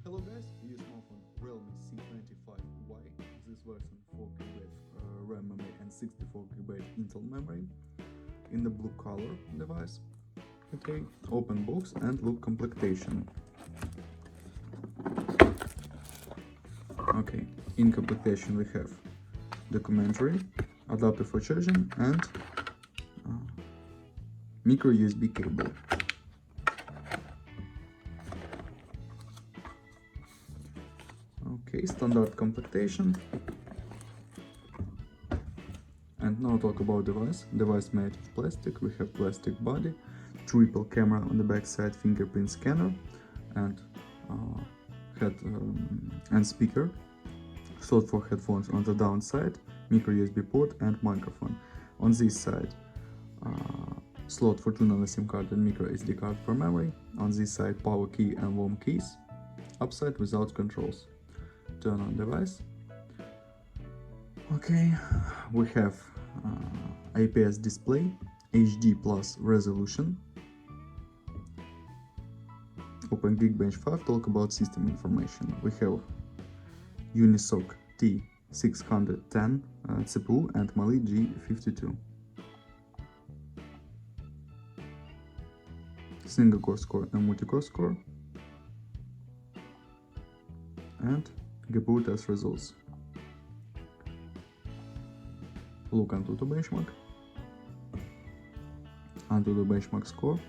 Hello guys, we use smartphone Realme C25Y. This version 4GB RAM memory and 64GB Intel memory in the blue color device. Okay, open box and look completion. Okay, in completion we have documentary, adapter for charging and micro USB cable. Okay, standard completion. And now talk about device. Device made of plastic. We have plastic body, triple camera on the back side, fingerprint scanner, and head and speaker. Slot for headphones on the downside, micro USB port and microphone. On this side, slot for 2 SIM card and micro SD card for memory. On this side, power key and warm keys. Upside without controls. Turn on device. Okay, we have IPS display, HD plus resolution. Open Geekbench 5, talk about system information. We have Unisoc T610 CPU and Mali G52. Single core score and multi-core score. And GPU test results. Look onto the benchmark. Onto the benchmark score.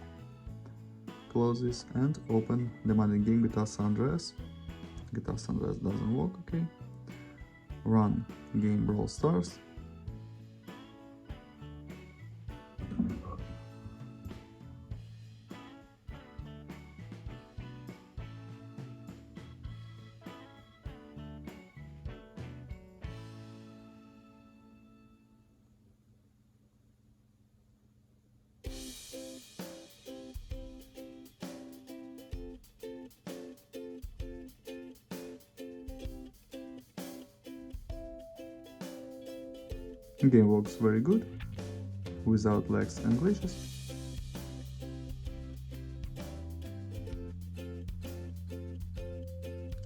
Close this and open demanding game GTA San Andreas. GTA San Andreas doesn't work, okay. Run game Brawl Stars. Game works very good, without lags and glitches.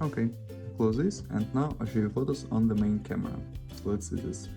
Okay, close this and now I show you photos on the main camera. Let's see this.